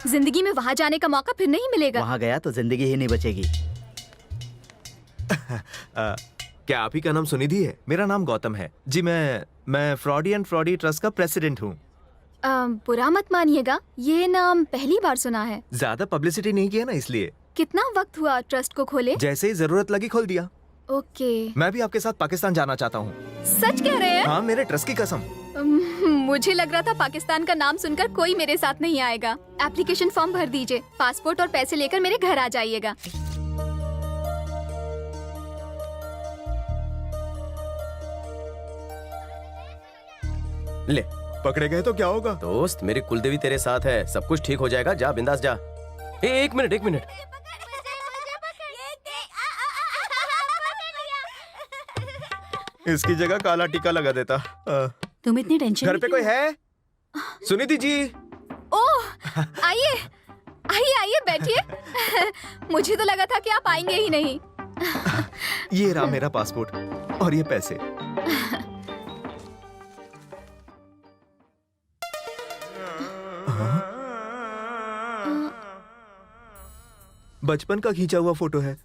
जिंदगी में वहाँ जाने का मौका फिर नहीं मिलेगा। वहाँ गया तो जिंदगी ही नहीं बचेगी। क्या आप ही का नाम सुनिधि है? मेरा नाम गौतम है जी। मैं फ्रॉडी एंड फ्रॉडी ट्रस्ट का प्रेसिडेंट हूँ। बुरा मत मानिएगा, ये नाम पहली बार सुना है। ज्यादा पब्लिसिटी नहीं किया ना, इसलिए। कितना वक्त हुआ ट्रस्ट को खोले? जैसे ही जरूरत लगी खोल दिया। ओके। मैं भी आपके साथ पाकिस्तान जाना चाहता हूँ। सच कह रहे हैं? हाँ, मेरे ट्रस्ट की कसम। मुझे लग रहा था पाकिस्तान का नाम सुनकर कोई मेरे साथ नहीं आएगा। एप्लीकेशन फॉर्म भर दीजिए, पासपोर्ट और पैसे लेकर मेरे घर आ जाइएगा। ले, पकड़े गए तो क्या होगा? दोस्त, मेरी कुलदेवी तेरे साथ है, सब कुछ ठीक हो जाएगा। जा बिंदास जा। एक मिनट। इसकी जगह काला टीका लगा देता। तुम इतनी टेंशन घर पे कोई है? सुनिधि जी। ओह, आइए बैठिए। मुझे तो लगा था कि आप आएंगे ही नहीं। ये रहा मेरा पासपोर्ट और ये पैसे। बचपन का खींचा हुआ फोटो है।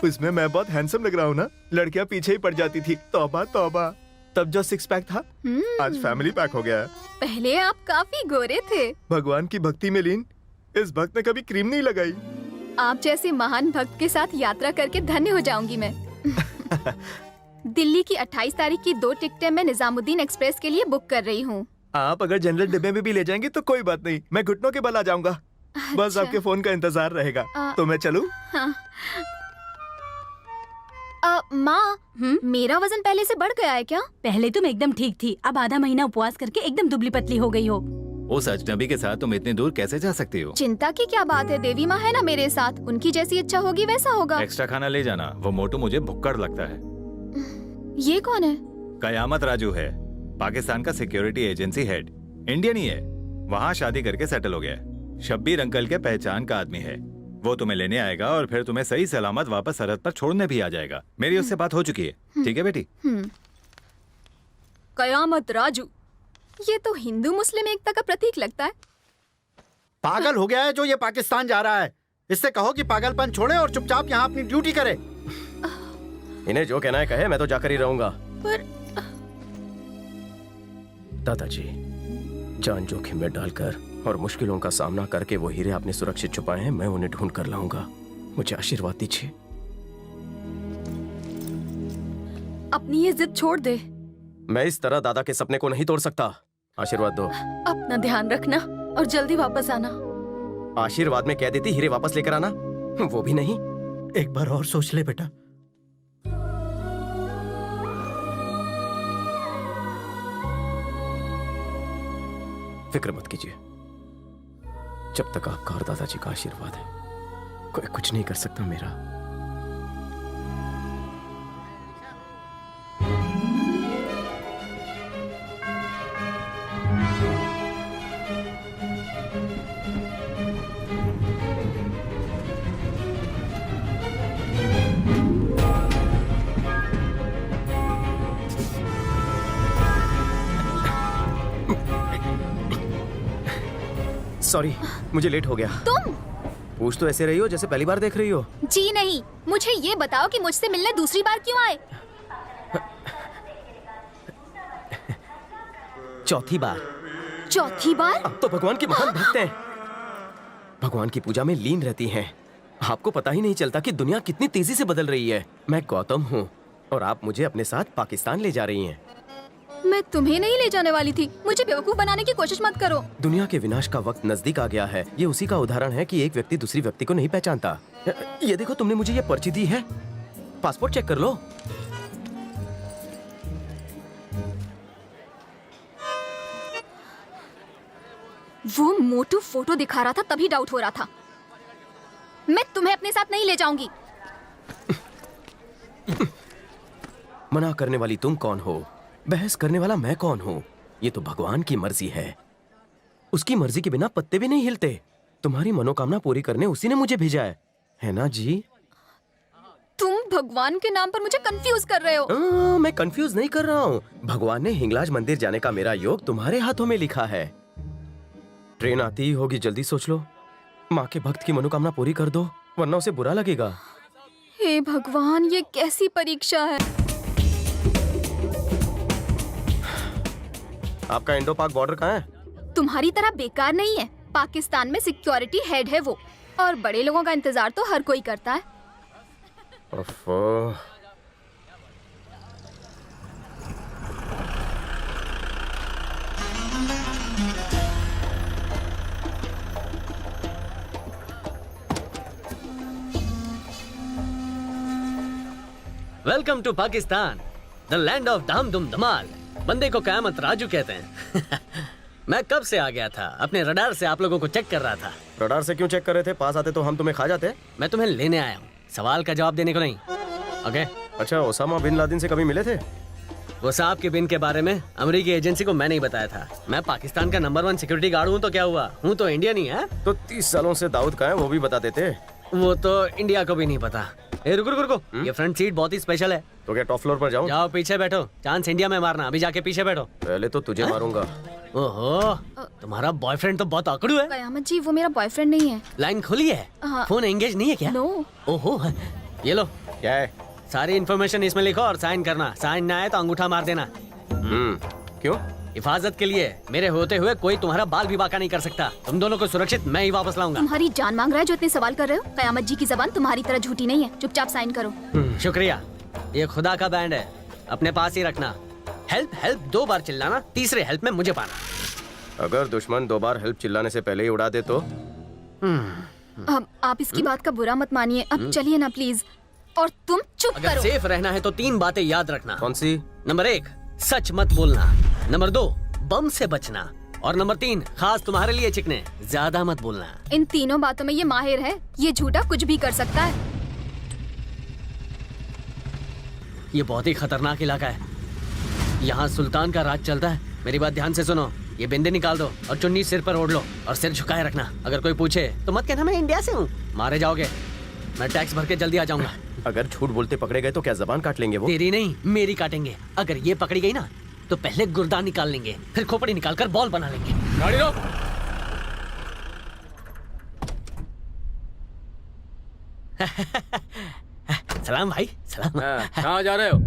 उसमें मैं बहुत हैंडसम लग रहा हूँ ना? लड़कियां पीछे ही पड़ जाती थी। तौबा तौबा। तब जो सिक्स पैक था, आज फैमिली पैक हो गया है। पहले आप काफी गोरे थे। भगवान की भक्ति में लीन इस भक्त ने कभी क्रीम नहीं लगाई। आप जैसे महान भक्त के साथ यात्रा करके धन्य हो जाऊंगी मैं। दिल्ली की 28 तारीख की 2 टिकटें मैं निजामुद्दीन एक्सप्रेस के लिए बुक कर रही हूँ। आप अगर जनरल डिब्बे में भी ले जाएंगी तो कोई बात नहीं, मैं घुटनों के बल आ जाऊंगा। बस अच्छा। आपके फोन का इंतजार रहेगा। तो मैं चलूं? हाँ। माँ, मेरा वजन पहले से बढ़ गया है क्या? पहले तुम एकदम ठीक थी, अब आधा महीना उपवास करके एकदम दुबली पतली हो गई हो। उस अजनबी के साथ तुम इतनी दूर कैसे जा सकती हो? चिंता की क्या बात है, देवी माँ है ना मेरे साथ, उनकी जैसी इच्छा होगी वैसा होगा। एक्स्ट्रा खाना ले जाना, वो मोटू मुझे भुक्कड़ लगता है। ये कौन है? कयामत राजू है, पाकिस्तान का सिक्योरिटी एजेंसी हेड। इंडियन ही है, वहाँ शादी करके सेटल हो गया है। शब्बीर अंकल के पहचान का आदमी है। वो तुम्हें लेने आएगा और फिर तुम्हें सही सलामत वापस सरहद पर छोड़ने भी आ जाएगा। मेरी उससे बात हो चुकी है। ठीक है बेटी? कयामत राजू, ये तो हिंदू मुस्लिम एकता का प्रतीक लगता है। पागल हो गया है जो ये पाकिस्तान जा रहा है। इससे कहो कि पागलपन छोड़े और चुपचाप यहाँ अपनी ड्यूटी करे। इन्हें जो कहना है कहे, मैं तो जाकर ही रहूंगा। पर दादाजी, जान जोखिम में डालकर और मुश्किलों का सामना करके वो हीरे आपने सुरक्षित छुपाए हैं, मैं उन्हें ढूंढ कर लाऊंगा। मुझे आशीर्वाद दीजिए। अपनी ये जिद छोड़ दे। मैं इस तरह दादा के सपने को नहीं तोड़ सकता। आशीर्वाद दो। अपना ध्यान रखना और जल्दी वापस आना। आशीर्वाद में कह देती हीरे वापस लेकर आना, वो भी नहीं। एक बार और सोच ले बेटा। फिक्र मत कीजिए, जब तक आपका और दादाजी का आशीर्वाद है, कोई कुछ नहीं कर सकता मेरा। सॉरी, मुझे लेट हो गया। तुम पूछ तो ऐसे रही हो जैसे पहली बार देख रही हो। जी नहीं, मुझे ये बताओ कि मुझसे मिलने दूसरी बार क्यों आए? चौथी बार। चौथी बार? अब तो भगवान की महान भक्त हैं। भगवान की पूजा में लीन रहती हैं। आपको पता ही नहीं चलता कि दुनिया कितनी तेजी से बदल रही है। मैं गौतम हूँ और आप मुझे अपने साथ पाकिस्तान ले जा रही हैं। मैं तुम्हें नहीं ले जाने वाली थी, मुझे बेवकूफ बनाने की कोशिश मत करो। दुनिया के विनाश का वक्त नजदीक आ गया है। ये उसी का उदाहरण है कि एक व्यक्ति दूसरी व्यक्ति को नहीं पहचानता। ये देखो, तुमने मुझे ये पर्ची दी है, पासपोर्ट चेक कर लो। वो मोटू फोटो दिखा रहा था तभी डाउट हो रहा था। मैं तुम्हें अपने साथ नहीं ले जाऊंगी। मना करने वाली तुम कौन हो? बहस करने वाला मैं कौन हूँ? ये तो भगवान की मर्जी है। उसकी मर्जी के बिना पत्ते भी नहीं हिलते। तुम्हारी मनोकामना पूरी करने उसी ने मुझे भेजा है ना जी? तुम भगवान के नाम पर मुझे कंफ्यूज कर रहे हो। मैं कंफ्यूज नहीं कर रहा हूँ। भगवान ने हिंगलाज मंदिर जाने का मेरा योग तुम्हारे हाथों में लिखा है। ट्रेन आती ही होगी, जल्दी सोच लो। माँ के भक्त की मनोकामना पूरी कर दो, वरना उसे बुरा लगेगा। हे भगवान, ये कैसी परीक्षा है। आपका इंडो पाक बॉर्डर कहाँ है? तुम्हारी तरह बेकार नहीं है। पाकिस्तान में सिक्योरिटी हेड है वो, और बड़े लोगों का इंतजार तो हर कोई करता है। ओफो। Welcome to Pakistan, the land of धाम धूम धमाल। बंदे को कयामत राजू कहते हैं। मैं कब से आ गया था, अपने रडार से आप लोगों को चेक कर रहा था। रडार से क्यों चेक कर रहे थे? पास आते तो हम तुम्हें खा जाते। मैं तुम्हें लेने आया हूँ, सवाल का जवाब देने को नहीं। ओके? अच्छा, ओसामा बिन लादेन से कभी मिले थे? वो साहब के बिन के बारे में अमेरिकी एजेंसी को मैं नहीं बताया था। मैं पाकिस्तान का नंबर 1 सिक्योरिटी गार्ड हूँ, तो क्या हुआ? हूँ तो इंडियन ही है। तो 30 सालों से दाऊद का है, वो भी बता देते। वो तो इंडिया को भी नहीं पता। ए, रुको रुको रुको, ये फ्रंट सीट बहुत ही स्पेशल है। तो क्या टॉप फ्लोर पर जाऊं? जाओ पीछे बैठो, चांस इंडिया में मारना। अभी जाके पीछे बैठो। पहले तो तुझे मारूंगा। ओहो, तुम्हारा बॉयफ्रेंड तो बहुत आकड़ू है। कयामत जी, वो मेरा बॉयफ्रेंड नहीं है। लाइन खुली है? हाँ। फोन एंगेज नहीं है क्या? नो। ओहो, ये लो। क्या है? सारी इन्फॉर्मेशन इसमें लिखो और साइन करना। साइन ना आए तो अंगूठा मार देना। क्यों? हिफाजत के लिए। मेरे होते हुए कोई तुम्हारा बाल भी बाका नहीं कर सकता। तुम दोनों को सुरक्षित मैं ही वापस लाऊंगा। तुम्हारी जान मांग रहा है जो इतने सवाल कर रहे हो। कयामत जी की जबान तुम्हारी तरह झूठी नहीं है। चुपचाप साइन करो। शुक्रिया। ये खुदा का बैंड है, अपने पास ही रखना। हेल्प हेल्प 2 बार चिल्लाना, तीसरे हेल्प में मुझे पाना। अगर दुश्मन 2 बार हेल्प चिल्लाने से पहले ही उड़ा दे तो? अब आप इसकी बात का बुरा मत मानिए। अब चलिए ना प्लीज। और तुम चुप अगर करो। सेफ रहना है तो 3 बातें याद रखना। कौन सी? नंबर 1, सच मत बोलना। नंबर 2, बम से बचना। और नंबर 3, खास तुम्हारे लिए चिकने, ज्यादा मत बोलना। इन तीनों बातों में ये माहिर है। ये झूठा कुछ भी कर सकता है। ये बहुत ही खतरनाक इलाका है। यहाँ सुल्तान का राज चलता है। मेरी बात ध्यान से सुनो। ये बिंदी निकाल दो और चुन्नी सिर पर ओढ़ लो और सिर झुकाए रखना। अगर कोई पूछे तो मत कहना मैं इंडिया से हूँ। मारे जाओगे। मैं टैक्स भर के जल्दी आ जाऊंगा। अगर झूठ बोलते पकड़े गए तो क्या जबान काट लेंगे वो? तेरी नहीं, मेरी काटेंगे। अगर ये पकड़ी गई ना तो पहले गुर्दा निकाल लेंगे, फिर खोपड़ी निकाल कर बॉल बना लेंगे। गाड़ी रोक। सलाम भाई, सलाम। कहाँ जा रहे हो?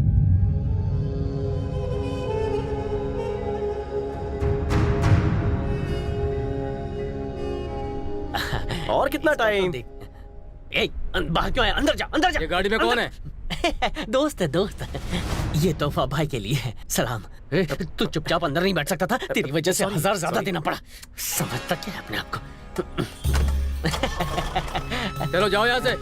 और कितना टाइम? ए, बाहर क्यों है? अंदर जा, अंदर जा। ये गाड़ी में कौन है? दोस्त है, दोस्त। ये तोहफा भाई के लिए है। सलाम। तू चुपचाप अंदर नहीं बैठ सकता था? तेरी वजह से 1000 ज्यादा देना पड़ा। समझता क्या है अपने आप को? चलो जाओ यहाँ से।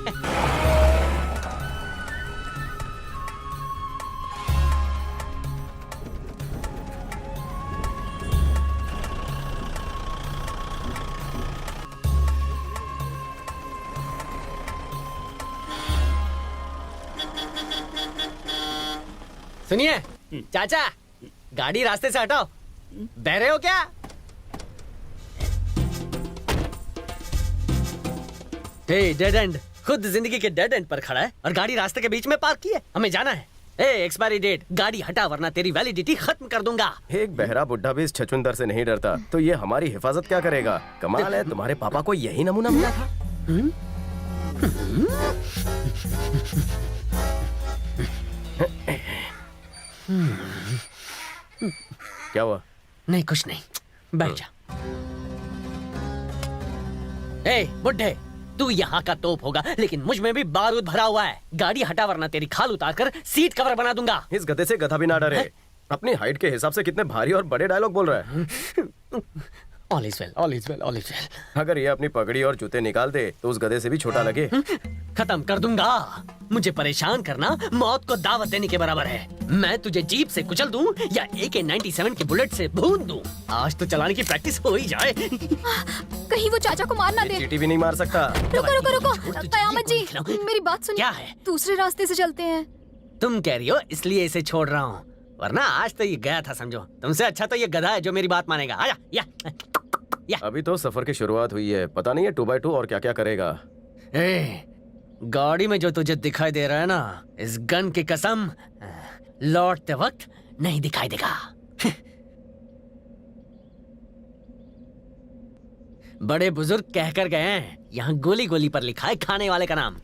सुनिए चाचा, गाड़ी रास्ते से हटाओ। बहरे हो क्या? Dead and. खुद जिंदगी के डेड एंड पर खड़ा है और गाड़ी रास्ते के बीच में पार्क की है। हमें जाना है। एक्सपायरी डेट, गाड़ी हटा वरना तेरी वैलिडिटी खत्म कर दूंगा। एक बहरा बुढ़ा भी इस छछूंदर से नहीं डरता, तो ये हमारी हिफाजत क्या करेगा? कमाल है, तुम्हारे पापा को यही नमूना मिला था। क्या हुआ? नहीं, कुछ नहीं। बैठ जा। ए बुड्ढे, तू यहाँ का तोप होगा लेकिन मुझ में भी बारूद भरा हुआ है। गाड़ी हटा वरना तेरी खाल उतार कर सीट कवर बना दूंगा। इस गधे से गधा भी ना डरे। अपनी हाइट के हिसाब से कितने भारी और बड़े डायलॉग बोल रहा है। All is well, all is well, all is well. अगर ये अपनी पगड़ी और जूते निकाल दे तो उस गधे से भी छोटा लगे। खत्म कर दूंगा। मुझे परेशान करना मौत को दावत देने के बराबर है। मैं तुझे जीप से कुचल दूं या AK-97 के बुलेट से भून दूं। आज तो चलाने की प्रैक्टिस हो ही जाए। कहीं वो चाचा को मार ना दे। चीटी भी नहीं मार सकता। रुको रुको रुको, कयामत जी, मेरी बात सुनिए। क्या है? दूसरे रास्ते से चलते हैं। तुम कह रही हो इसलिए इसे छोड़ रहा हूँ, वरना आज तो ये गया था समझो। तुमसे अच्छा तो ये गधा है जो मेरी बात मानेगा। आजा, या। अभी तो सफर की शुरुआत हुई है, पता नहीं है 2x2 और क्या क्या करेगा। गाड़ी में जो तुझे दिखाई दे रहा है ना, इस गन की कसम लौटते वक्त नहीं दिखाई देगा। बड़े बुजुर्ग कहकर गए हैं, यहाँ गोली गोली पर लिखा है खाने वाले का नाम।